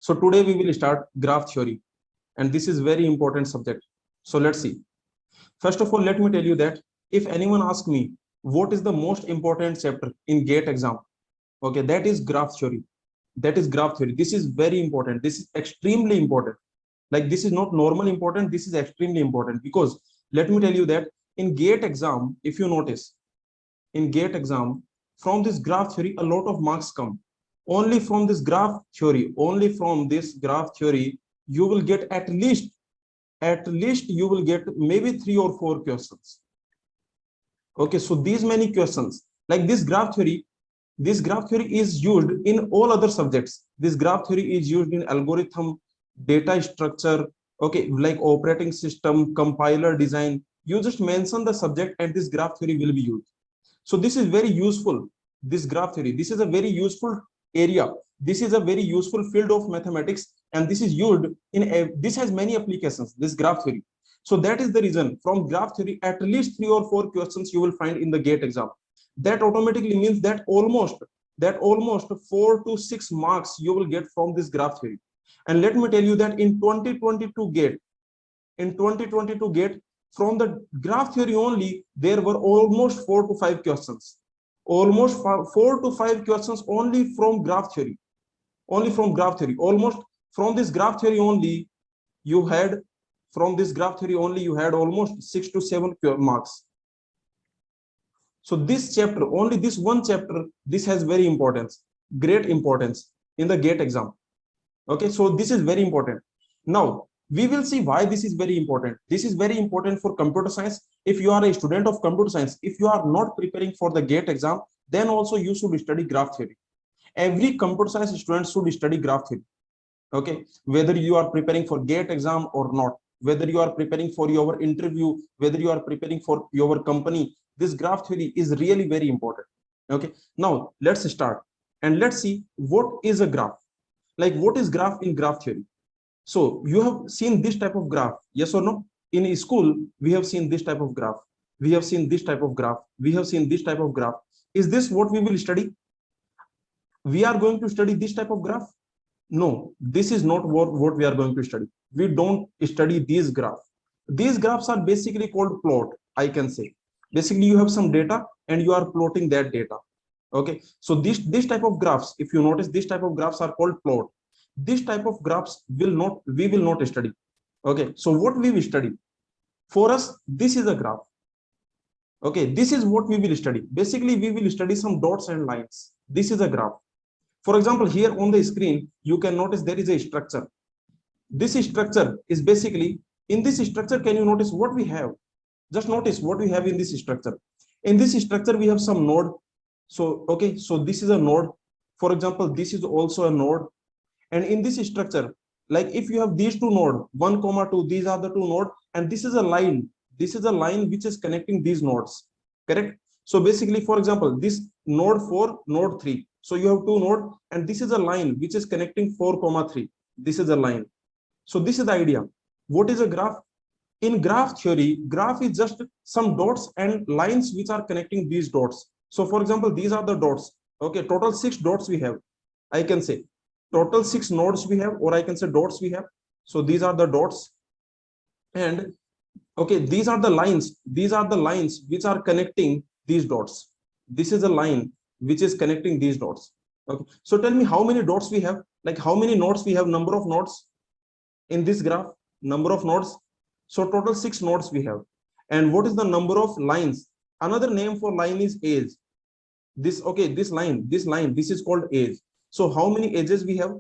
So today we will start graph theory, and this is very important subject. So let's see. First of all, let me tell you that if anyone asks me what is the most important chapter in GATE exam, okay, that is graph theory. That is graph theory. This is very important. This is extremely important. Like this is not normal important. This is extremely important because let me tell you that in GATE exam, if you notice, in GATE exam, from this graph theory, a lot of marks come. Only from this graph theory, only from this graph theory, you will get at least you will get maybe 3 or 4 questions. Okay, so these many questions, like this graph theory is used in all other subjects. This graph theory is used in algorithm, data structure, okay, like operating system, compiler design. You just mention the subject and this graph theory will be used. So this is very useful. This graph theory, this is a very useful area. This is a very useful field of mathematics, and this is used in this has many applications, this graph theory. So that is the reason from graph theory at least 3 or 4 questions you will find in the GATE exam. That automatically means that almost 4 to 6 marks you will get from this graph theory. And let me tell you that in 2022 GATE, from the graph theory only, there were almost 4 to 5 questions. Almost 4 to 5 questions only from graph theory. Only from graph theory. Almost from this graph theory only, you had almost 6 to 7 marks. So this chapter, only this one chapter, this has very importance, great importance in the GATE exam. Okay, so this is very important. Now we will see why this is very important. This is very important for computer science. If you are a student of computer science, if you are not preparing for the GATE exam, then also you should study graph theory. Every computer science student should study graph theory. Okay, whether you are preparing for GATE exam or not, whether you are preparing for your interview, whether you are preparing for your company, this graph theory is really very important. Okay, now let's start and let's see what is a graph. Like what is graph in graph theory? So you have seen this type of graph, yes or no? In school, we have seen this type of graph. We have seen this type of graph. We have seen this type of graph. Is this what we will study? We are going to study this type of graph? No, this is not what we are going to study. We don't study these graphs. These graphs are basically called plot, I can say. Basically, you have some data and you are plotting that data. Okay, so this type of graphs, if you notice, this type of graphs are called plot. This type of graphs we will not study. Okay, so what we will study? For us, this is a graph. Okay, this is what we will study. Basically, we will study some dots and lines. This is a graph. For example, here on the screen, you can notice there is a structure. This structure is basically, in this structure, can you notice what we have? Just notice what we have in this structure. In this structure, we have some node. So, okay, so this is a node. For example, this is also a node. And in this structure, like if you have these two nodes, 1, 2, these are the two nodes, and this is a line. This is a line which is connecting these nodes, correct? So basically, for example, this node 4, node 3. So you have two nodes, and this is a line which is connecting 4, 3. This is a line. So this is the idea. What is a graph? In graph theory, graph is just some dots and lines which are connecting these dots. So for example, these are the dots. Okay, total 6 dots we have. I can say total 6 nodes we have, or I can say dots we have. So these are the dots. And okay, these are the lines. These are the lines which are connecting these dots. This is a line which is connecting these dots. Okay, so tell me how many dots we have, like how many nodes we have, number of nodes in this graph, number of nodes. So total 6 nodes we have. And what is the number of lines? Another name for line is edge. This, okay, this line, this is called edge. So how many edges we have?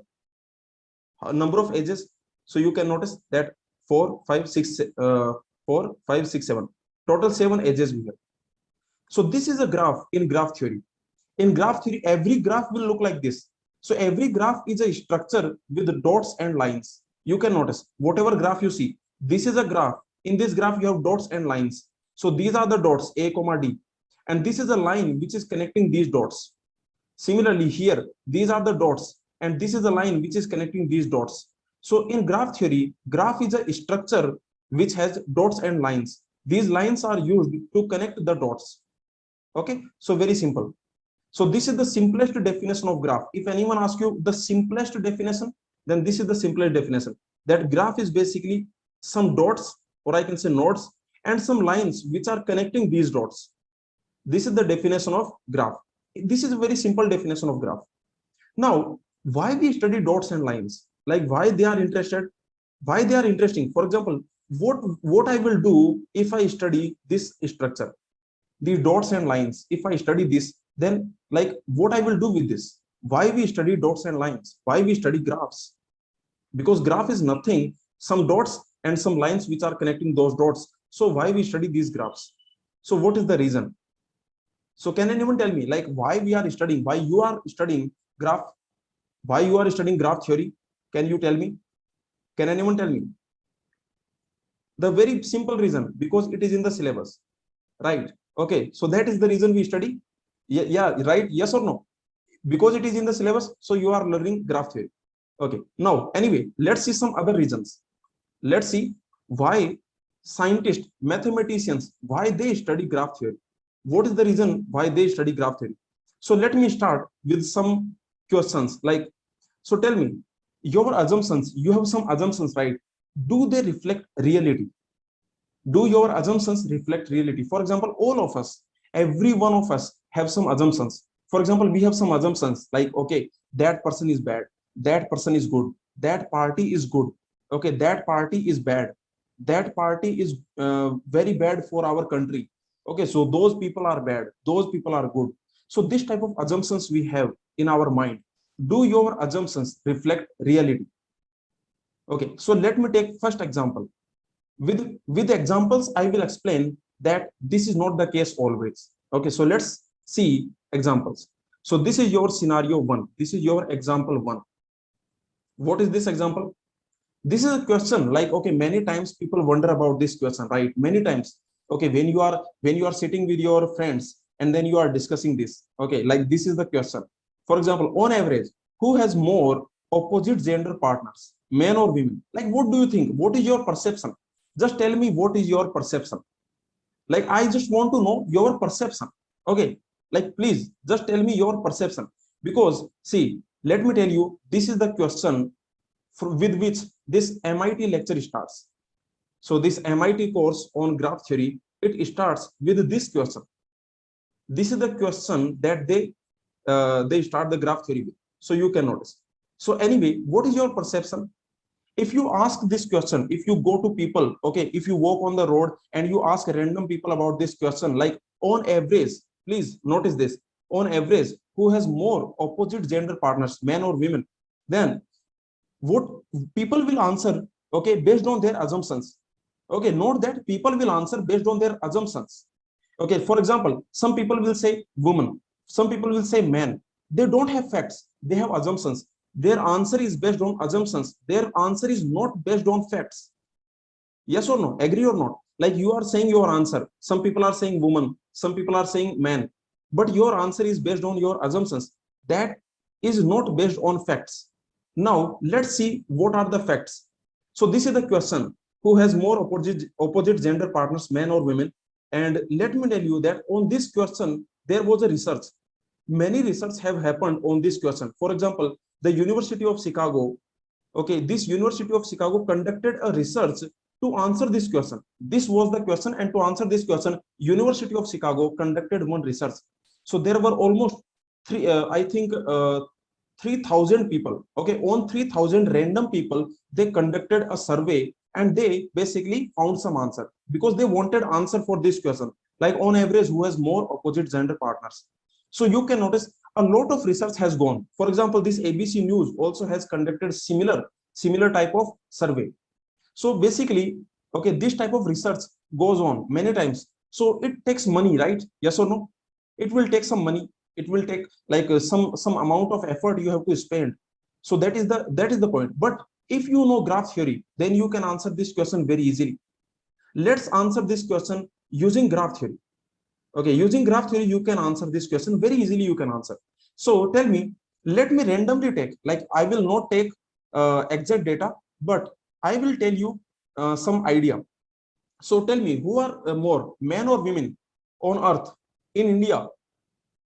Number of edges. So you can notice that 4, 5, 6, 4, 5, 6, 7. Total 7 edges we have. So this is a graph in graph theory. In graph theory, every graph will look like this. So every graph is a structure with dots and lines. You can notice whatever graph you see, this is a graph. In this graph, you have dots and lines. So these are the dots, A, D. And this is a line which is connecting these dots. Similarly, here, these are the dots. And this is a line which is connecting these dots. So in graph theory, graph is a structure which has dots and lines. These lines are used to connect the dots. Okay, so very simple. So this is the simplest definition of graph. If anyone asks you the simplest definition, then this is the simplest definition, that graph is basically some dots, or I can say nodes, and some lines which are connecting these dots. This is the definition of graph. This is a very simple definition of graph. Now, why we study dots and lines? Like why they are interested? Why they are interesting? For example, what I will do if I study this structure, the dots and lines. If I study this, then like what I will do with this? Why we study dots and lines? Why we study graphs? Because graph is nothing, some dots and some lines which are connecting those dots. So why we study these graphs? So what is the reason? So can anyone tell me, like why we are studying, why you are studying graph, why you are studying graph theory? Can you tell me? Can anyone tell me? The very simple reason, because it is in the syllabus, right? Okay, so that is the reason we study. Yeah, right, yes or no? Because it is in the syllabus, so you are learning graph theory. Okay, now anyway, let's see some other reasons. Let's see why scientists, mathematicians, why they study graph theory. What is the reason why they study graph theory? So let me start with some questions. Like, so tell me, your assumptions, you have some assumptions, right? Do they reflect reality? Do your assumptions reflect reality? For example, all of us, every one of us have some assumptions. For example, we have some assumptions like, okay, that person is bad, that person is good, that party is good, okay, that party is bad, that party is very bad for our country. Okay, so those people are bad, those people are good. So this type of assumptions we have in our mind. Do your assumptions reflect reality? Okay, so let me take first example. With examples, I will explain that this is not the case always. Okay, so let's see examples. So this is your scenario one. This is your example one. What is this example? This is a question like, okay, many times people wonder about this question, right? Many times, okay, when you are sitting with your friends and then you are discussing this, okay, like this is the question. For example, on average, who has more opposite gender partners, men or women? Like, what do you think? What is your perception? Just tell me what is your perception. Like, I just want to know your perception. Okay, like please just tell me your perception. Because see, let me tell you, this is the question with which this MIT lecture starts. So this MIT course on graph theory, it starts with this question. This is the question that they start the graph theory with. So you can notice. So anyway, what is your perception? If you ask this question, if you go to people, okay, if you walk on the road and you ask random people about this question, like on average, please notice this, on average, who has more opposite gender partners, men or women, then what people will answer, okay, based on their assumptions. Okay, note that people will answer based on their assumptions. Okay, for example, some people will say woman, some people will say man. They don't have facts, they have assumptions. Their answer is based on assumptions. Their answer is not based on facts. Yes or no? Agree or not? Like you are saying your answer. Some people are saying woman, some people are saying man, but your answer is based on your assumptions. That is not based on facts. Now, let's see what are the facts. So this is the question. Who has more opposite gender partners, men or women? And let me tell you that on this question, there was a research. Many research have happened on this question. For example, the University of Chicago, okay, this University of Chicago conducted a research to answer this question. This was the question, and to answer this question, University of Chicago conducted one research. So there were almost I think 3,000 people. Okay, on 3,000 random people, they conducted a survey and they basically found some answer because they wanted answer for this question, like on average, who has more opposite gender partners. So you can notice a lot of research has gone. For example, this ABC News also has conducted similar type of survey. So basically, okay, this type of research goes on many times. So it takes money, right? Yes or no? It will take some money. It will take like some amount of effort you have to spend. So that is the point. But if you know graph theory, then you can answer this question very easily. Let's answer this question using graph theory. Okay, using graph theory, you can answer this question very easily. You can answer. So tell me, let me randomly take, like I will not take exact data, but I will tell you some idea. So tell me, who are more, men or women on earth in India?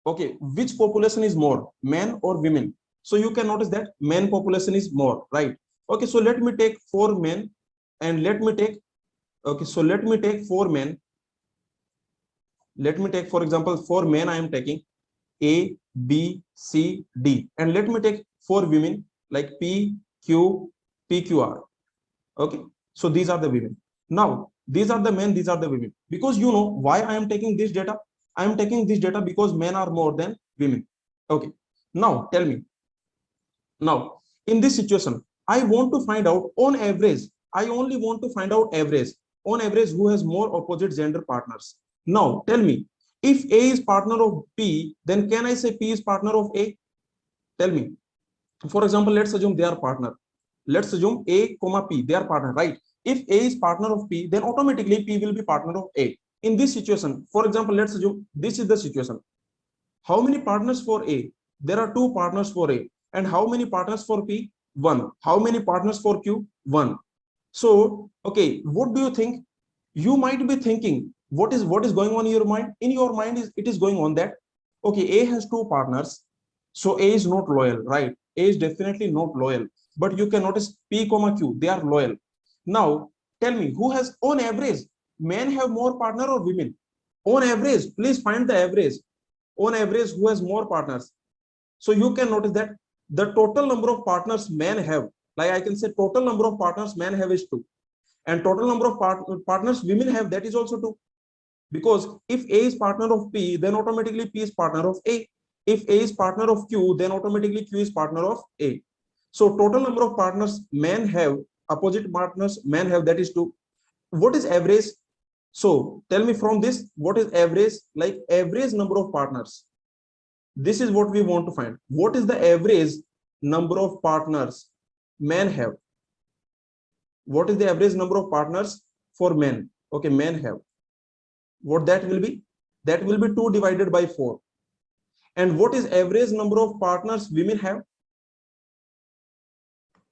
Okay, which population is more, men or women? So you can notice that men population is more, right? Okay, so let me take 4 men and let me take, okay, so let me take 4 men. Let me take, for example, 4 men I am taking A, B, C, D. And let me take 4 women like P, Q, PQR. Okay, so these are the women. Now, these are the men, these are the women. Because you know why I am taking this data? I am taking this data because men are more than women. Okay, now tell me. Now, in this situation, I want to find out on average, I only want to find out average, on average, who has more opposite gender partners. Now, tell me, if A is partner of P, then can I say P is partner of A? Tell me. For example, let's assume they are partner. Let's assume A comma P, they are partner, right? If A is partner of P, then automatically P will be partner of A. In this situation, for example, let's assume this is the situation. How many partners for A? There are 2 partners for A. And how many partners for P? 1. How many partners for Q? 1. So, okay, what do you think? You might be thinking, what is going on in your mind? In your mind, it is going on that, okay, A has 2 partners, so A is not loyal, right? A is definitely not loyal. But you can notice P comma Q, they are loyal. Now, tell me, who has, on average, men have more partner or women? On average, please find the average. On average, who has more partners? So you can notice that the total number of partners men have, like I can say total number of partners men have is 2, and total number of partners women have, that is also 2. Because if A is partner of P, then automatically P is partner of A. If A is partner of Q, then automatically Q is partner of A. So total number of partners men have, opposite partners men have, that is 2. What is average? So tell me from this, what is average? Like average number of partners. This is what we want to find. What is the average number of partners men have? What is the average number of partners for men? Okay, men have. What that will be? That will be 2 divided by 4. And what is average number of partners women have?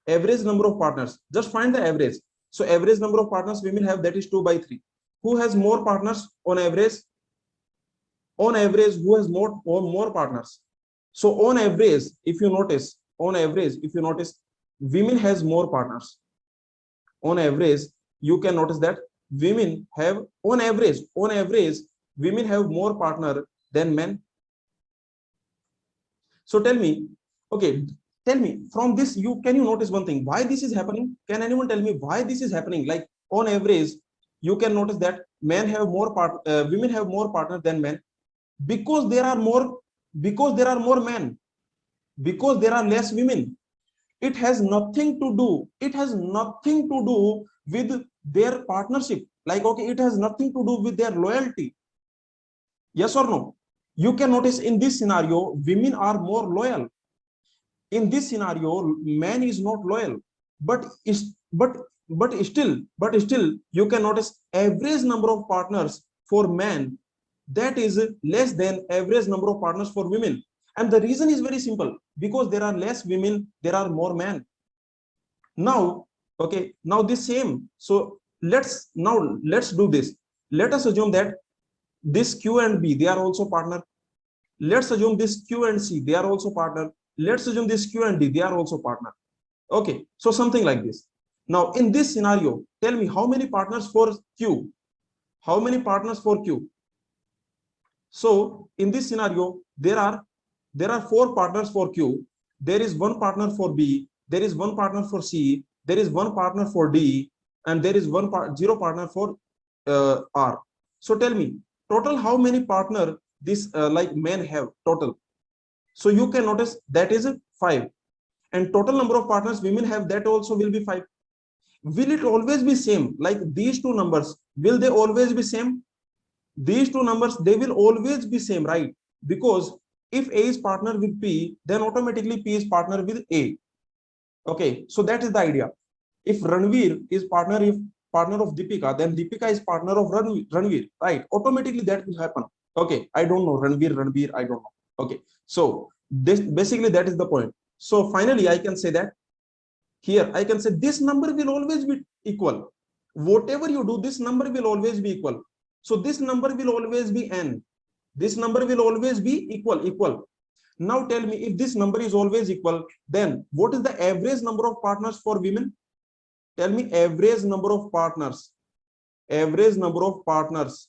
Average number of partners. Just find the average. So average number of partners women have, that is 2 by 3. Who has more partners on average? On average, who has more partners? So on average, if you notice, on average, if you notice, women has more partners. On average, you can notice that women have, on average, women have more partner than men. So tell me, okay, tell me from this, can you notice one thing? Why this is happening? Can anyone tell me why this is happening? Like on average, you can notice that women have more partner than men, because there are more men, because there are less women. It has nothing to do, with their partnership. Like, okay, it has nothing to do with their loyalty. Yes or no? You can notice in this scenario, women are more loyal. In this scenario, man is not loyal. But still, you can notice average number of partners for men, that is less than average number of partners for women. And the reason is very simple, because there are less women, there are more men. Now, okay, now the same. So let's do this. Let us assume that this Q and B, they are also partner. Let's assume this Q and C, they are also partner. Let's assume this Q and D, they are also partner. Okay, so something like this. Now in this scenario, tell me how many partners for Q? How many partners for Q? So in this scenario, there are 4 partners for Q. There is 1 partner for B. There is 1 partner for C. There is 1 partner for D, and there is 0 partner for R. So tell me total how many partner this like men have total. So you can notice that is 5, and total number of partners women have, that also will be 5. Will it always be same? Like these 2 numbers, will they always be same? These 2 numbers, they will always be same, right? Because if A is partner with P, then automatically P is partner with A. Okay, so that is the idea. If Ranveer is partner of Deepika, then Deepika is partner of Ranveer, right? Automatically that will happen. Okay, I don't know Ranveer, I don't know. Okay, so this basically, that is the point. So finally, I can say that here I can say this number will always be equal. Whatever you do, this number will always be equal. So this number will always be n. This number will always be equal. Now tell me, if this number is always equal, then what is the average number of partners for women? Tell me average number of partners. Average number of partners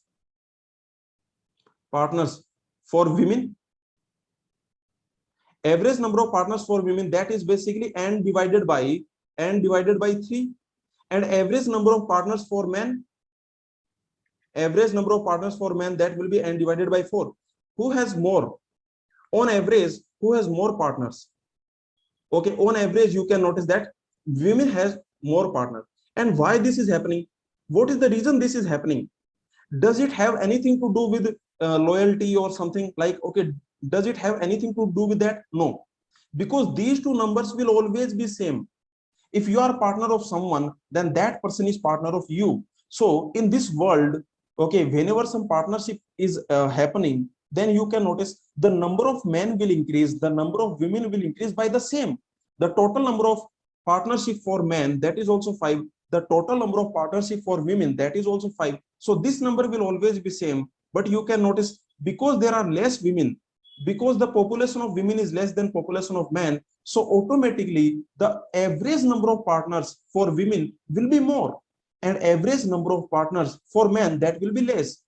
for women. Average number of partners for women, that is basically n divided by 3. And average number of partners for men, average number of partners for men, that will be n divided by 4. Who has more? On average, who has more partners? Okay, on average, you can notice that women has more partners. And why this is happening? What is the reason this is happening? Does it have anything to do with loyalty or something like, okay, does it have anything to do with that? No, because these two numbers will always be same. If you are partner of someone, then that person is partner of you. So in this world, okay, whenever some partnership is happening, then you can notice the number of men will increase, the number of women will increase by the same. The total number of partnership for men, that is also 5. The total number of partnership for women, that is also 5. So this number will always be same. But you can notice, because there are less women, because the population of women is less than population of men, so automatically the average number of partners for women will be more, and average number of partners for men, that will be less.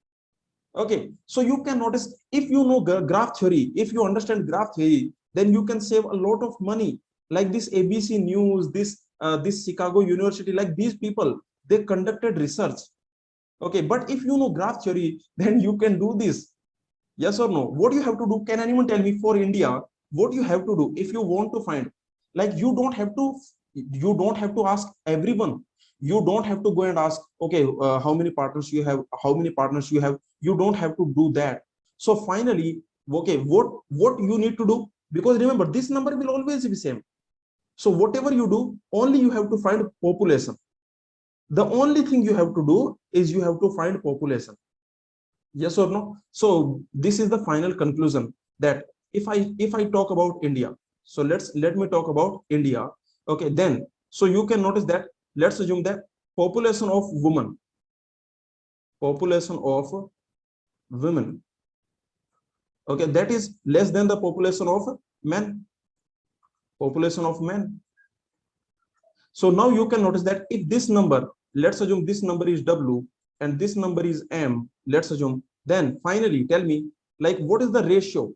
Okay, so you can notice, if you know graph theory, if you understand graph theory, then you can save a lot of money. Like this ABC News, this Chicago University, like these people, they conducted research. Okay, but if you know graph theory, then you can do this. Yes or no? What you have to do? Can anyone tell me for India what you have to do if you want to find? Like you don't have to ask everyone. You don't have to go and ask, okay, how many partners you have, how many partners you have. You don't have to do that. So finally, okay, what you need to do? Because remember, this number will always be same. So whatever you do, only you have to find population. The only thing you have to do is you have to find population. Yes or no? So this is the final conclusion, that if I talk about India, so let me talk about India. Okay, then so you can notice that, let's assume that population of women, okay, that is less than the population of men, So now you can notice that if this number, let's assume this number is W and this number is M, let's assume, then finally tell me, like, what is the ratio?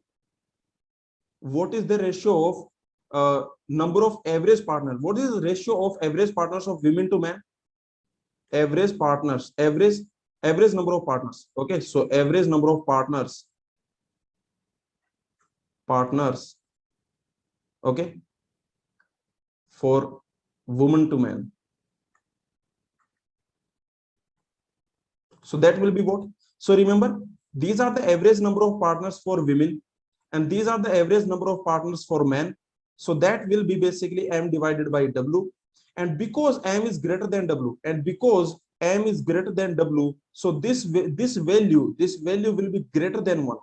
What is the ratio of number of average partners? What is the ratio of average partners of women to men? Average partners, average number of partners. Okay, so average number of partners, okay, for woman to man. So that will be what? So remember, these are the average number of partners for women, and these are the average number of partners for men. So that will be basically M divided by W. And because M is greater than W, and because M is greater than W, so this value will be greater than 1.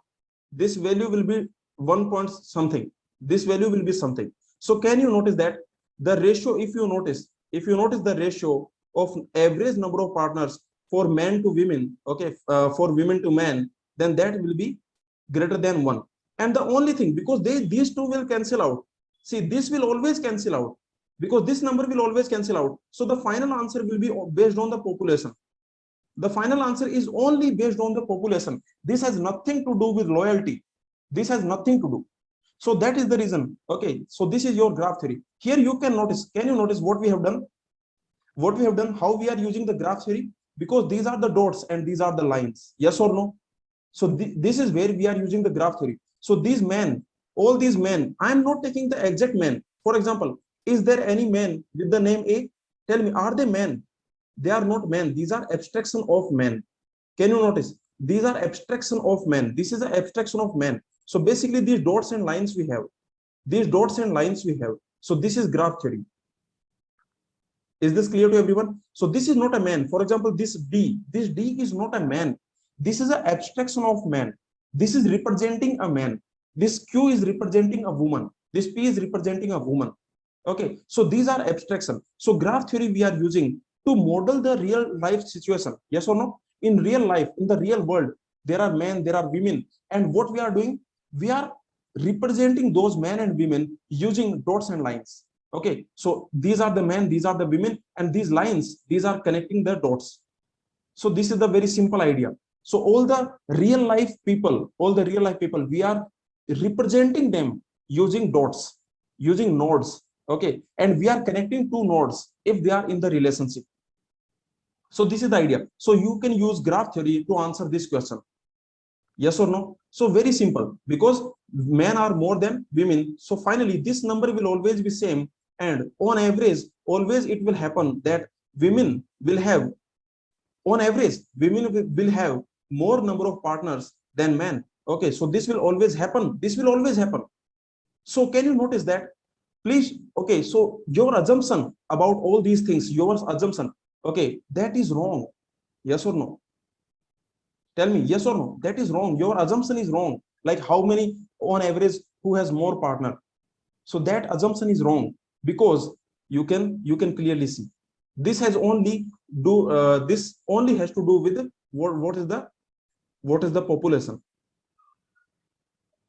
This value will be 1 point something. This value will be something. So can you notice that the ratio, if you notice the ratio of average number of partners for men to women, okay, for women to men, then that will be greater than 1. And the only thing, because these two will cancel out. See, this will always cancel out, because this number will always cancel out. So the final answer will be based on the population. The final answer is only based on the population. This has nothing to do with loyalty. This has nothing to do. So that is the reason. Okay, so this is your graph theory. Here you can notice, can you notice what we have done? What we have done, how we are using the graph theory? Because these are the dots and these are the lines. Yes or no? So this is where we are using the graph theory. So these men, all these men, I am not taking the exact men. For example, is there any man with the name A? Tell me, are they men? They are not men. These are abstraction of men. Can you notice? These are abstraction of men. This is an abstraction of men. So basically these dots and lines we have. These dots and lines we have. So this is graph theory. Is this clear to everyone? So this is not a man. For example, this D is not a man. This is an abstraction of man. This is representing a man. This Q is representing a woman. This P is representing a woman. Okay, so these are abstraction. So graph theory we are using to model the real life situation. Yes or no? In real life, in the real world, there are men, there are women. And what we are doing, we are representing those men and women using dots and lines. Okay, so these are the men, these are the women, and these lines, these are connecting the dots. So this is the very simple idea. So all the real life people, we are representing them using dots, using nodes. Okay, and we are connecting two nodes if they are in the relationship. So this is the idea. So you can use graph theory to answer this question. Yes or no? So very simple, because men are more than women. So finally, this number will always be same. And on average, always it will happen that women will have, on average, women will have more number of partners than men. Okay, so this will always happen. This will always happen. So can you notice that? Please, okay, so your assumption about all these things, your assumption, okay, that is wrong. Yes or no? Tell me, yes or no? That is wrong. Your assumption is wrong. Like how many on average who has more partner? So that assumption is wrong, because you can clearly see this has only this only has to do with what is the population.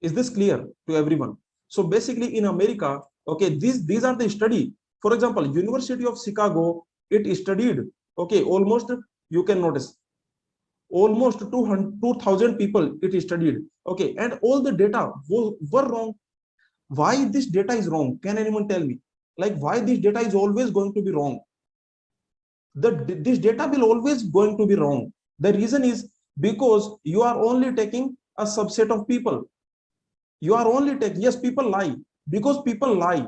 Is this clear to everyone? So basically in America, okay, these are the study. For example, University of Chicago, it studied, okay, almost, you can notice, almost 2,000 people it studied. Okay, and all the data were wrong. Why this data is wrong? Can anyone tell me? Like why this data is always going to be wrong? This data will always going to be wrong. The reason is because you are only taking a subset of people. You are only taking, yes, people lie, because people lie,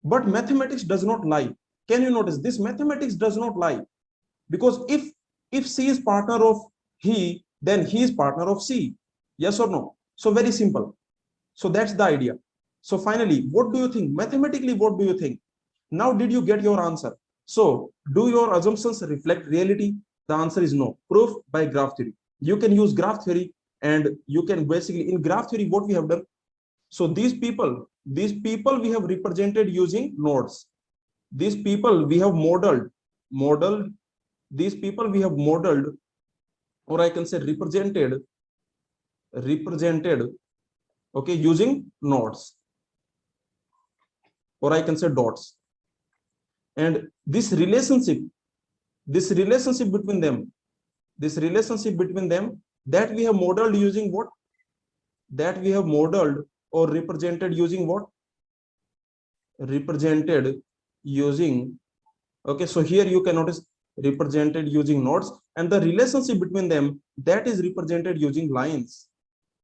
but mathematics does not lie. Can you notice this? Mathematics does not lie, because if C is partner of he, then he is partner of C. Yes or no? So very simple. So that's the idea. So finally, what do you think? Mathematically, what do you think? Now, did you get your answer? So do your assumptions reflect reality? The answer is no. Proof by graph theory. You can use graph theory, and you can basically, in graph theory, what we have done. So these people we have represented using nodes. These people we have modeled. These people we have modeled, or I can say represented, okay, using nodes, or I can say dots. And this relationship between them, that we have modeled using what? That we have modeled or represented using what? Represented using, okay, so here you can notice represented using nodes, and the relationship between them, that is represented using lines,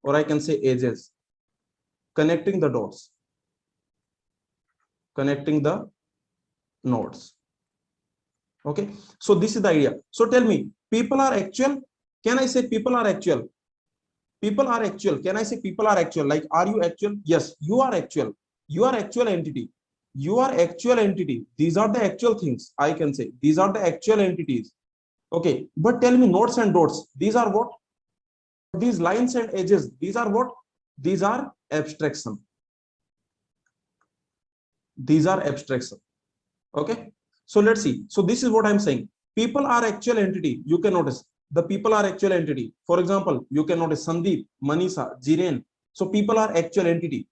or I can say edges, connecting the dots, connecting the nodes. Okay, so this is the idea. So tell me, people are actual? Can I say people are actual? People are actual. Can I say people are actual? Like, are you actual? Yes, you are actual. You are actual entity. You are actual entity. These are the actual things. I can say these are the actual entities. Okay, but tell me, nodes and dots, these are what? These lines and edges, these are what? These are abstraction. These are abstraction. Okay, so let's see. So this is what I'm saying. People are actual entity. You can notice the people are actual entity. For example, you can notice Sandeep, Manisha, Jiren. So people are actual entity.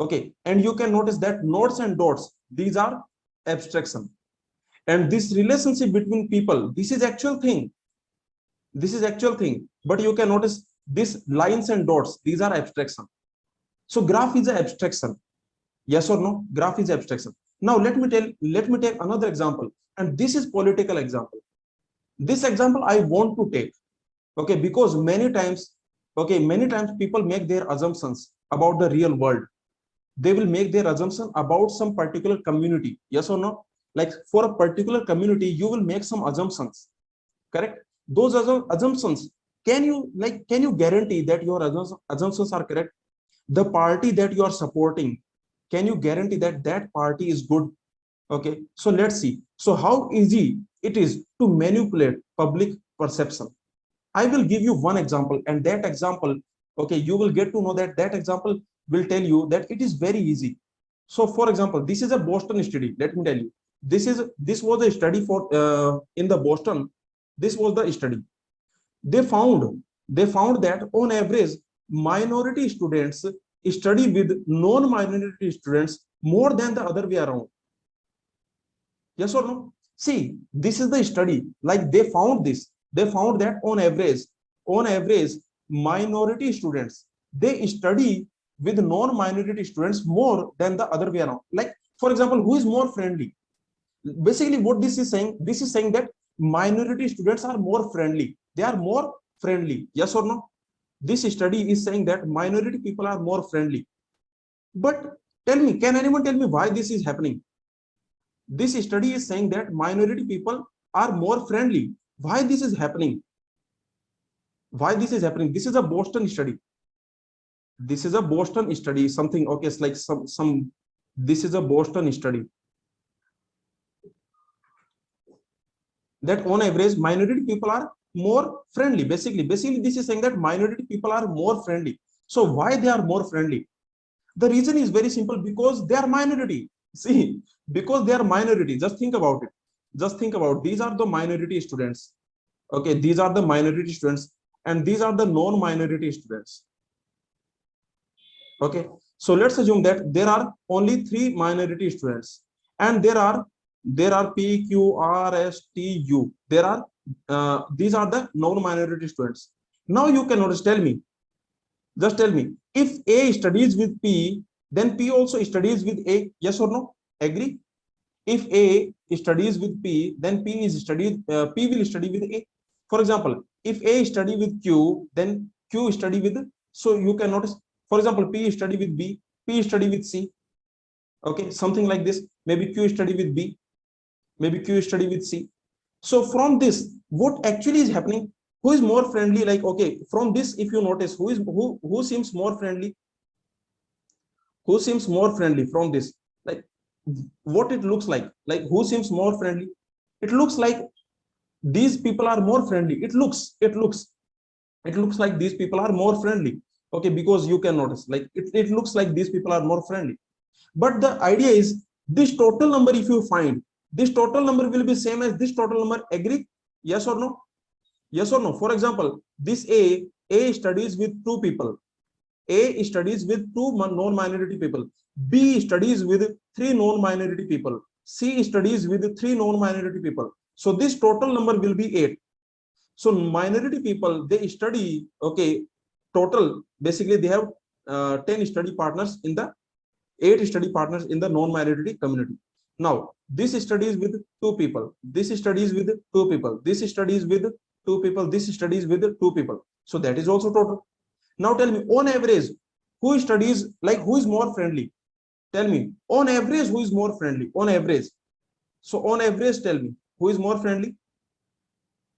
Okay, and you can notice that nodes and dots, these are abstraction. And this relationship between people, this is actual thing. This is actual thing. But you can notice this lines and dots, these are abstraction. So graph is an abstraction. Yes or no? Graph is abstraction. Now let me take another example, and this is political example. This example I want to take, okay, because many times people make their assumptions about the real world. They will make their assumption about some particular community. Yes or no? Like for a particular community, you will make some assumptions, correct? Those assumptions, can you guarantee that your assumptions are correct? The party that you are supporting, can you guarantee that that party is good? Okay, so let's see. So how easy it is to manipulate public perception. I will give you one example, and that example, okay, you will get to know that that example will tell you that it is very easy. So for example, this is a Boston study. Let me tell you, this was a study for in the Boston. This was the study. They found that on average, minority students study with non-minority students more than the other way around? Yes or no? See, this is the study. Like they found this. They found that on average, minority students, they study with non-minority students more than the other way around. Like, for example, who is more friendly? Basically, what this is saying that minority students are more friendly. They are more friendly. Yes or no? This study is saying that minority people are more friendly. But tell me, can anyone tell me why this is happening? This study is saying that minority people are more friendly. Why this is happening? Why this is happening? This is a Boston study. This is a Boston study. Something, okay, it's like some. This is a Boston study that on average minority people are more friendly. Basically, this is saying that minority people are more friendly. So why they are more friendly? The reason is very simple, because they are minority. See, because they are minority. Just think about it. Just think about, these are the minority students. Okay, these are the minority students, and these are the non-minority students. Okay, so let's assume that there are only 3 minority students, and there are P, Q, R, S, T, U. There are these are the non-minority students. Now you can notice. Tell me, just tell me, if A studies with P, then P also studies with A. Yes or no? Agree? If A studies with P, then P is studied. P will study with A. For example, if A study with Q, then Q study with. So you can notice. For example, P study with B, P study with C. Okay, something like this. Maybe Q study with B, maybe Q study with C. So from this, what actually is happening? Who is more friendly? Like, okay, from this, if you notice, who seems more friendly? Who seems more friendly from this? Like, what it looks like who seems more friendly? It looks like these people are more friendly. It looks like these people are more friendly. Okay, because you can notice, like it looks like these people are more friendly. But the idea is, this total number, if you find, this total number will be same as this total number. Agree? Yes or no? Yes or no? For example, this A studies with 2 people. A studies with 2 non-minority people. B studies with 3 non-minority people. C studies with 3 non-minority people. So this total number will be 8. So minority people, they study, okay, total, basically they have 10 study partners in the 8 study partners in the non-minority community. Now, this studies with 2 people. This studies with 2 people. This studies with 2 people. This studies with 2 people. So that is also total. Now tell me, on average, who studies, like who is more friendly? Tell me, on average, who is more friendly? On average. So on average, tell me, who is more friendly?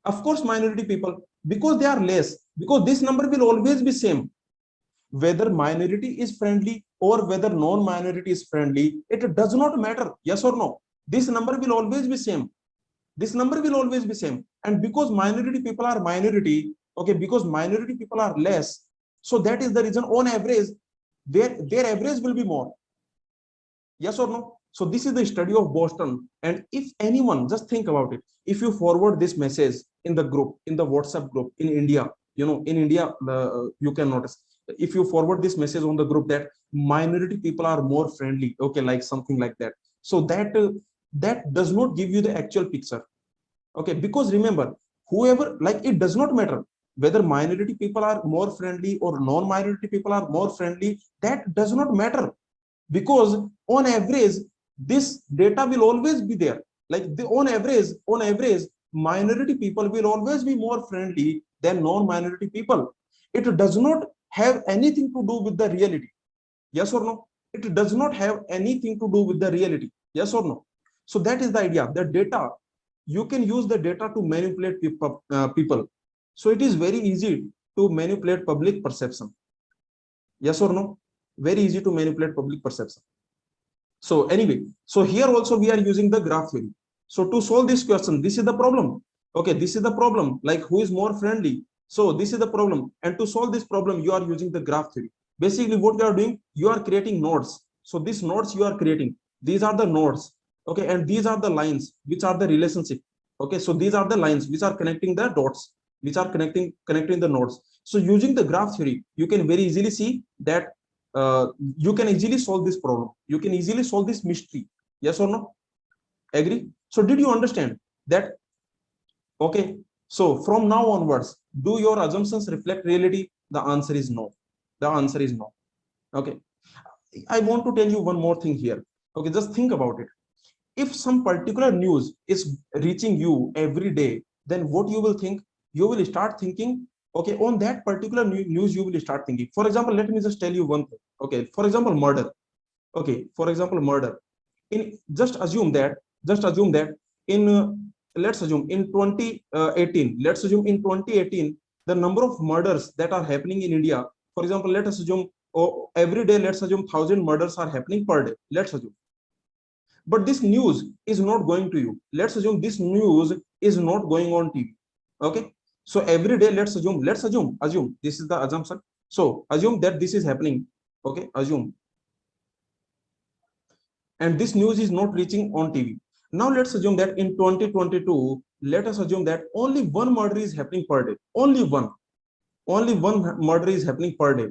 Of course, minority people, because they are less, because this number will always be same. Whether minority is friendly or whether non-minority is friendly, it does not matter. Yes or no? This number will always be same. This number will always be same. And because minority people are minority, okay, because minority people are less, so that is the reason on average, their average will be more. Yes or no? So this is the study of Boston. And if anyone, just think about it, if you forward this message in the group, in the WhatsApp group in India, in India, you can notice, if you forward this message on the group that minority people are more friendly, okay, like something like that. So that does not give you the actual picture. Okay, because remember, whoever, like, it does not matter whether minority people are more friendly or non-minority people are more friendly. That does not matter, because on average this data will always be there. Like the on average minority people will always be more friendly than non-minority people. It does not have anything to do with the reality. Yes or no? It does not have anything to do with the reality. Yes or no? So that is the idea. The data, you can use the data to manipulate people. So it is very easy to manipulate public perception. Yes or no? Very easy to manipulate public perception. So anyway, so here also we are using the graph theory. So to solve this question, this is the problem. Okay, this is the problem, like who is more friendly. So this is the problem. And to solve this problem, you are using the graph theory. Basically what you are doing, you are creating nodes. So these nodes you are creating, these are the nodes. Okay, and these are the lines, which are the relationship. Okay, so these are the lines which are connecting the dots, which are connecting the nodes. So using the graph theory, you can very easily see that you can easily solve this problem. You can easily solve this mystery. Yes or no? Agree? So did you understand that? Okay. So from now onwards, do your assumptions reflect reality? The answer is no. The answer is no. Okay. I want to tell you one more thing here. Okay, just think about it. If some particular news is reaching you every day, then what you will think? You will start thinking, okay, on that particular news, you will start thinking. For example, let me just tell you one thing. Okay, for example, murder. Okay, for example, murder. In just assume that in let's assume in 2018, let's assume in 2018, the number of murders that are happening in India. For example, let us assume, oh, every day, let's assume 1,000 murders are happening per day. Let's assume, but this news is not going to you. Let's assume this news is not going on TV. Okay, so every day, let's assume this is the assumption. So assume that this is happening. Okay, assume, and this news is not reaching on TV. Now let's assume that in 2022, let us assume that only one murder is happening per day. Only one murder is happening per day.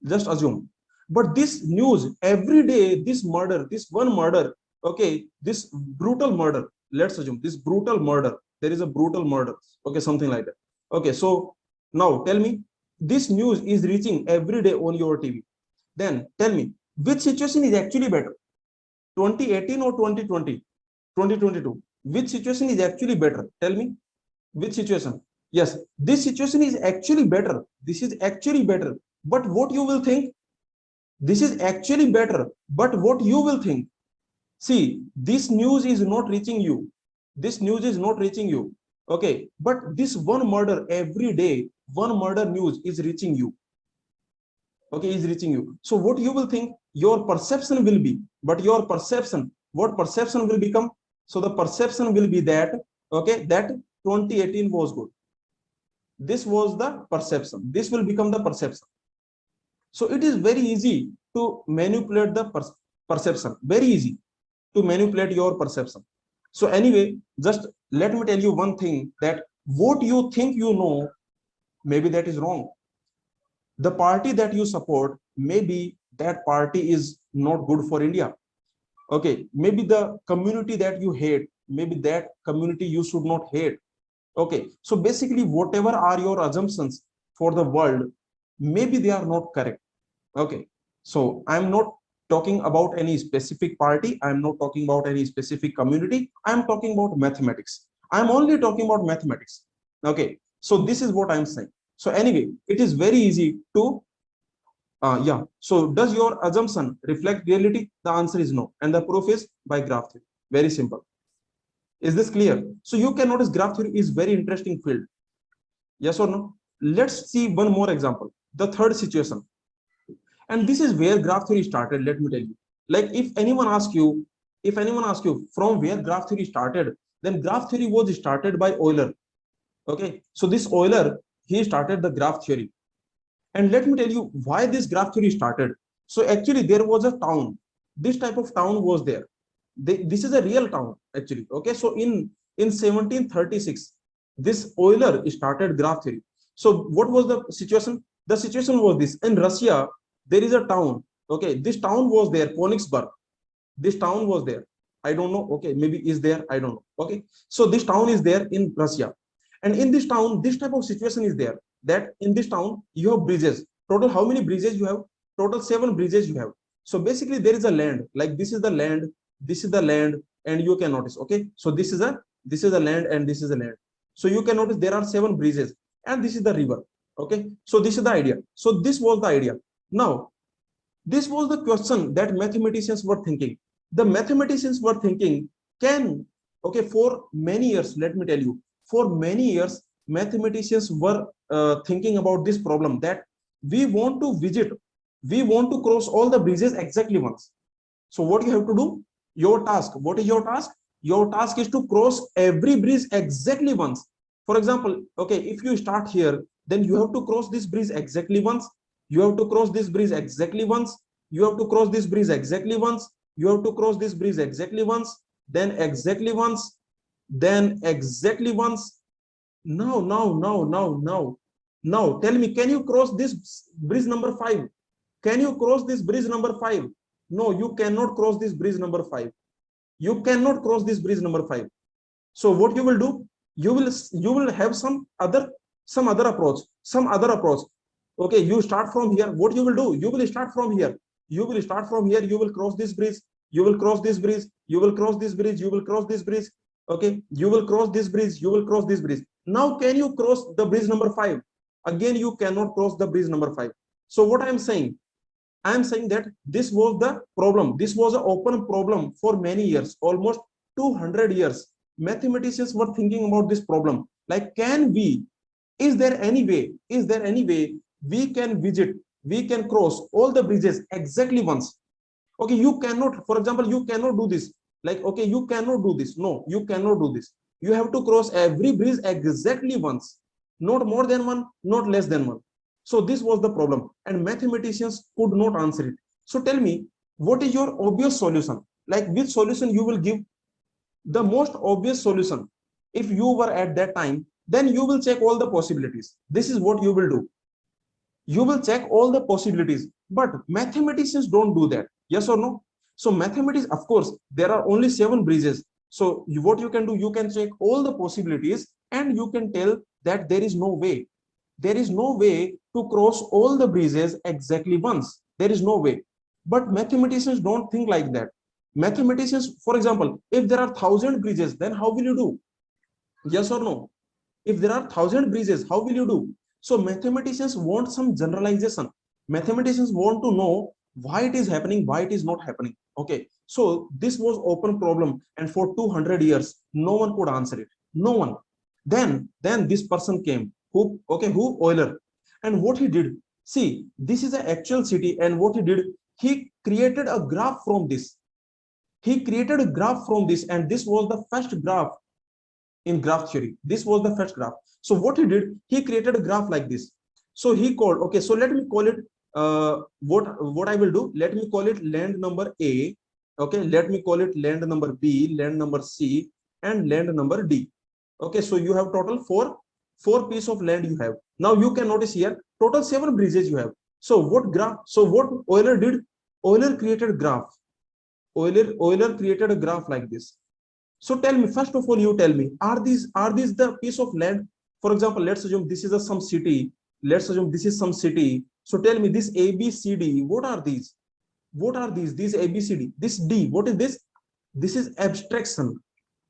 Just assume. But this news every day, this murder, this one murder, okay, this brutal murder, let's assume this brutal murder, there is a brutal murder, okay, something like that. Okay, so now tell me, this news is reaching every day on your TV. Then tell me, which situation is actually better, 2018 or 2020, 2022? Which situation is actually better? Tell me, which situation? Yes, this situation is actually better. This is actually better. But what you will think? This is actually better. But what you will think? See, this news is not reaching you. This news is not reaching you. Okay, but this one murder every day, one murder news is reaching you. Okay, is reaching you. So what you will think? Your perception will be, but your perception, what perception will become? So the perception will be that, okay, that 2018 was good. This was the perception. This will become the perception. So it is very easy to manipulate the perception. Very easy to manipulate your perception. So anyway, just let me tell you one thing, that what you think you know, maybe that is wrong. The party that you support, maybe that party is not good for India. Okay, maybe the community that you hate, maybe that community you should not hate. Okay, so basically whatever are your assumptions for the world, maybe they are not correct. Okay, so I'm not talking about any specific party, I'm not talking about any specific community, I'm talking about mathematics. I'm only talking about mathematics. Okay, so this is what I'm saying. So anyway, it is very easy to yeah. So does your assumption reflect reality? The answer is no, and the proof is by graph theory. Very simple. Is this clear? So you can notice graph theory is very interesting field. Yes or no? Let's see one more example. The third situation. And this is where graph theory started. Let me tell you. Like if anyone asks you from where graph theory started, then graph theory was started by Euler. Okay. So this Euler, he started the graph theory. And let me tell you why this graph theory started. So actually there was a town. This type of town was there. This is a real town actually. Okay, so in 1736, this Euler started graph theory. So what was the situation? The situation was this: in Russia, there is a town. Okay, this town was there, Königsberg. This town was there. I don't know. Okay, maybe is there. I don't know. Okay, so this town is there in Russia, and in this town, this type of situation is there. That in this town you have bridges. Total, how many bridges you have? Total 7 bridges you have. So basically, there is a land. Like this is the land. This is the land, and you can notice. Okay, so this is a land, and this is a land. So you can notice there are 7 bridges, and this is the river. Okay, so this is the idea. So this was the idea. Now, this was the question that mathematicians were thinking. The mathematicians were thinking, okay, for many years, let me tell you, for many years, mathematicians were thinking about this problem, that we want to cross all the bridges exactly once. So what you have to do? Your task. What is your task? Your task is to cross every bridge exactly once. For example, okay, if you start here, then you have to cross this bridge exactly once. You have to cross this bridge exactly once. You have to cross this bridge exactly once. You have to cross this bridge exactly once. Then exactly once. Then exactly once. Now, tell me, can you cross this bridge number 5? Can you cross this bridge number 5? No, you cannot cross this bridge number 5. You cannot cross this bridge number 5. So what you will do? You will have some other approach, Okay, you start from here. What you will do? You will start from here. You will start from here. You will cross this bridge. You will cross this bridge. You will cross this bridge. You will cross this bridge. Okay, you will cross this bridge. You will cross this bridge. Now, can you cross the bridge number 5? Again, you cannot cross the bridge number 5. So what I am saying that this was the problem. This was an open problem for many years, almost 200 years. Mathematicians were thinking about this problem. Like, is there any way we can cross all the bridges exactly once? Okay, you cannot, for example, you cannot do this. Like, okay, you cannot do this. No, you cannot do this. You have to cross every bridge exactly once, not more than one, not less than one. So this was the problem, and mathematicians could not answer it. So tell me, what is your obvious solution? Like, which solution you will give? The most obvious solution, if you were at that time, then you will check all the possibilities. This is what you will do. You will check all the possibilities, but mathematicians don't do that. Yes or no? So mathematics, of course, there are only 7 bridges. So what you can do, you can check all the possibilities, and you can tell that there is no way to cross all the bridges exactly once. There is no way. But mathematicians don't think like that. Mathematicians, for example, if there are 1,000 bridges, then how will you do? Yes or no? If there are 1,000 bridges, how will you do? So mathematicians want some generalization. Mathematicians want to know why it is happening, why it is not happening. Okay, so this was open problem, and for 200 years no one could answer it. No one. Then this person came. Who? Euler. And what he did, see, this is an actual city, and what he did, he created a graph from this. And this was the first graph in graph theory. This was the first graph. So what he did, he created a graph like this. So he called, okay, so let me call it, what I will do, let me call it land number A. Okay, let me call it land number B, land number C, and land number D. Okay, so you have total four piece of land you have. Now you can notice here, total 7 bridges you have. So what Euler did, Euler created graph. Euler created a graph like this. So tell me, first of all, you tell me, are these the piece of land? For example, let's assume this is some city. Let's assume this is some city. So tell me, this A, B, C, D, what are these? What are these? These A, B, C, D. This D, what is this? This is abstraction.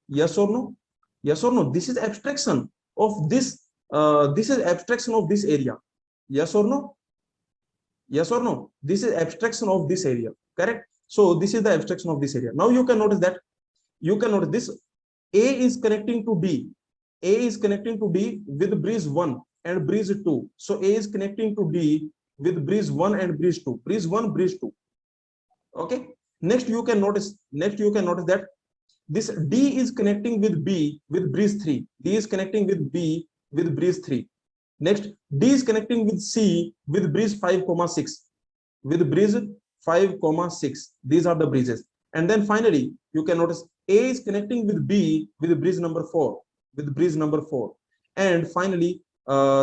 Yes or no? Yes or no? This is abstraction of this. This is abstraction of this area. Yes or no? Yes or no? This is abstraction of this area. Correct? So this is the abstraction of this area. Now you can notice that. You can notice this. A is connecting to D. A is connecting to D with bridge 1 and bridge 2. So A is connecting to D with bridge 1 and bridge 2. Bridge 1, bridge 2. Okay. Next you can notice that this D is connecting with B with bridge 3. D is connecting with B with bridge 3. Next, D is connecting with C with bridge 5,6. With bridge 5,6. These are the bridges. And then finally, you can notice A is connecting with B with bridge number 4. With bridge number 4. And finally,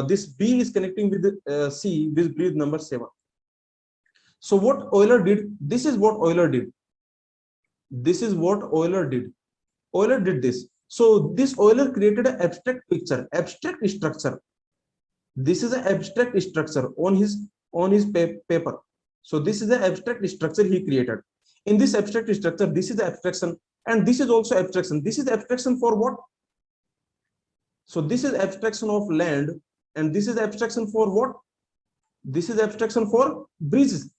this B is connecting with C with bridge number 7. So what Euler did, this is what Euler did. This is what Euler did. Euler did this. So this Euler created an abstract picture, abstract structure. This is an abstract structure on his paper. So this is the abstract structure he created. In this abstract structure, this is the abstraction, and this is also abstraction. This is abstraction for what? So this is abstraction of land, and this is abstraction for what? This is abstraction for bridges.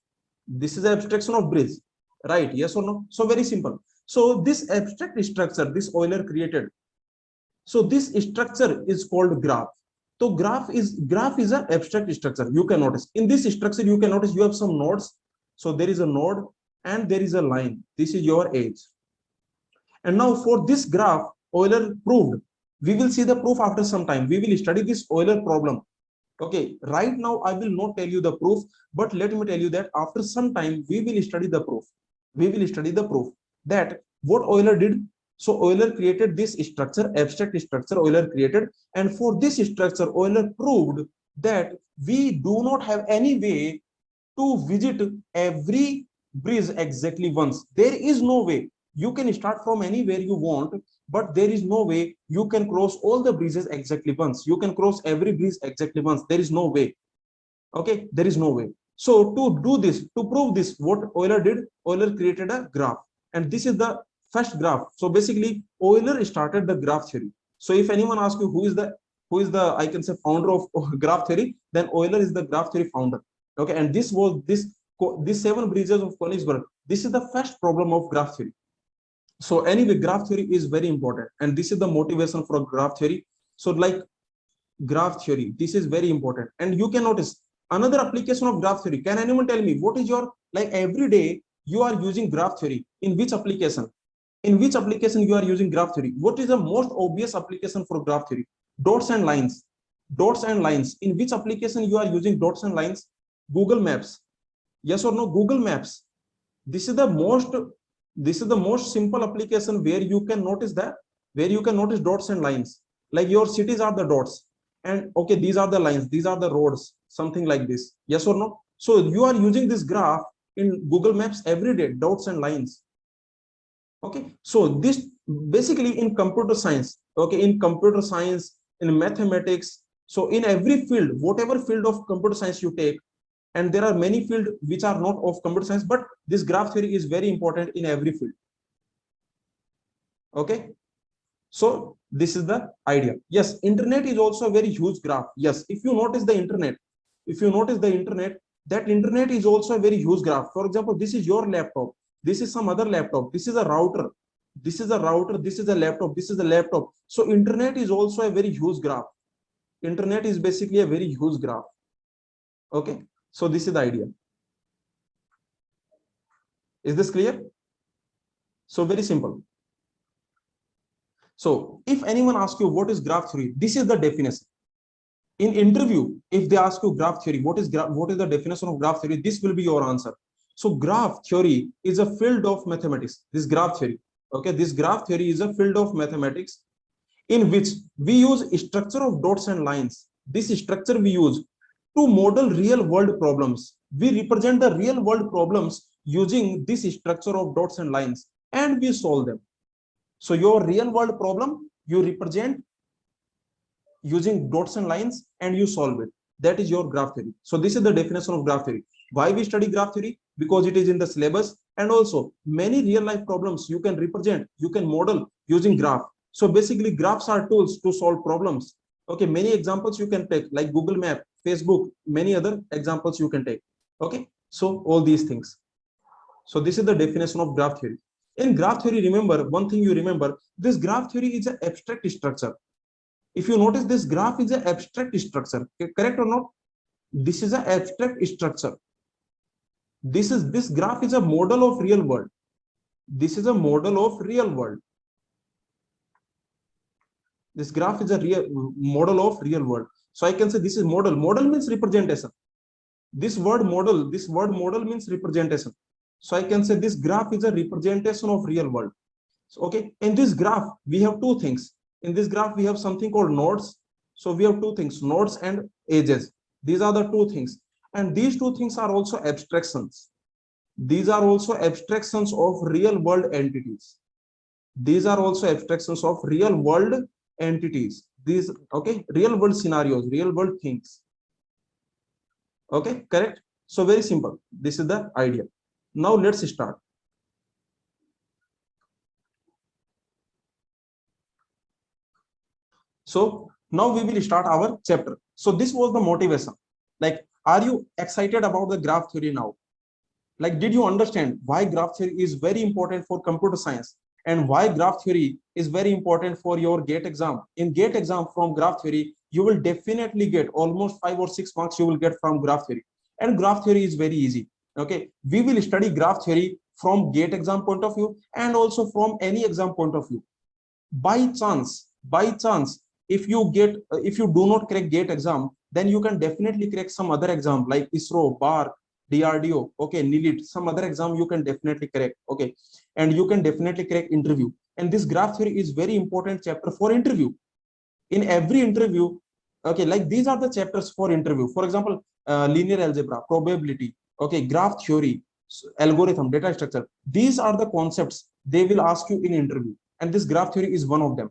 This is abstraction of bridge, right? Yes or no? So very simple. So this abstract structure, this Euler created. So this structure is called graph. So graph is an abstract structure. You can notice in this structure, you can notice you have some nodes. So there is a node and there is a line. This is your edge. And now for this graph, Euler proved. We will see the proof after some time. We will study this Euler problem. Okay, right now I will not tell you the proof, but let me tell you that after some time we will study the proof. We will study the proof that what Euler did. So Euler created this structure, abstract structure Euler created, and for this structure Euler proved that we do not have any way to visit every bridge exactly once. There is no way. You can start from anywhere you want, but there is no way you can cross all the bridges exactly once. You can cross every bridge exactly once. There is no way. Okay, there is no way. So to do this, to prove this, what Euler did, Euler created a graph, and this is the first graph. So basically, Euler started the graph theory. So if anyone asks you who is the I can say founder of graph theory, then Euler is the graph theory founder. Okay, and this was this seven bridges of Königsberg. This is the first problem of graph theory. So anyway, graph theory is very important, and this is the motivation for graph theory. So like graph theory, this is very important, and you can notice another application of graph theory. Can anyone tell me what is your, like, every day you are using graph theory? In which application? In which application you are using graph theory? What is the most obvious application for graph theory? Dots and lines. Dots and lines. In which application you are using dots and lines? Google Maps. Yes or no? Google Maps. This is the most simple application where you can notice dots and lines. Like your cities are the dots, and okay, these are the lines, these are the roads, something like this. Yes or no? So you are using this graph in Google Maps every day, dots and lines. Okay, so this basically in computer science, okay, in computer science, in mathematics, so in every field, whatever field of computer science you take, and there are many fields which are not of computer science, but this graph theory is very important in every field. Okay, so this is the idea. Yes, internet is also a very huge graph. Yes, if you notice the internet, that internet is also a very huge graph. For example, this is your laptop, this is some other laptop, this is a router, this is a router, this is a laptop, this is a laptop. So internet is also a very huge graph. Internet is basically a very huge graph. Okay, so this is the idea. Is this clear? So very simple. So if anyone asks you what is graph theory, this is the definition. In interview, if they ask you graph theory, what is the definition of graph theory, this will be your answer. So graph theory is a field of mathematics. This graph theory, okay, this graph theory is a field of mathematics in which we use structure of dots and lines. This structure we use to model real world problems. We represent the real world problems using this structure of dots and lines, and we solve them. So your real world problem you represent using dots and lines, and you solve it. That is your graph theory. So this is the definition of graph theory. Why we study graph theory? Because it is in the syllabus, and also many real life problems you can represent, you can model using graph. So basically graphs are tools to solve problems. Okay, many examples you can take, like Google Map, Facebook, many other examples you can take. Okay, so all these things. So this is the definition of graph theory. In graph theory, remember one thing, you remember this graph theory is an abstract structure. If you notice, this graph is an abstract structure, correct or not? This is an abstract structure. This graph is a model of real world. This is a model of real world. This graph is a real model of real world. So I can say this is model. Model means representation. This word model means representation. So I can say this graph is a representation of real world. So, okay, in this graph we have two things. In this graph we have something called nodes. So we have two things, nodes and edges. These are the two things, and these two things are also abstractions. These are also abstractions of real world entities. These are also abstractions of real world entities. These, okay, real world scenarios, real world things. Okay, correct? So very simple. This is the idea. Now let's start. So now we will start our chapter. So this was the motivation. Like, are you excited about the graph theory now? Like, did you understand why graph theory is very important for computer science, and why graph theory is very important for your GATE exam? In GATE exam, from graph theory, you will definitely get almost 5 or 6 marks you will get from graph theory. And graph theory is very easy. Okay, we will study graph theory from GATE exam point of view, and also from any exam point of view. By chance, if you do not crack GATE exam, then you can definitely crack some other exam like ISRO, BAR, DRDO, okay, NILIT, some other exam you can definitely crack. Okay, and you can definitely crack interview. And this graph theory is very important chapter for interview. In every interview, okay, like these are the chapters for interview. For example, linear algebra, probability, okay, graph theory, algorithm, data structure. These are the concepts they will ask you in interview, and this graph theory is one of them.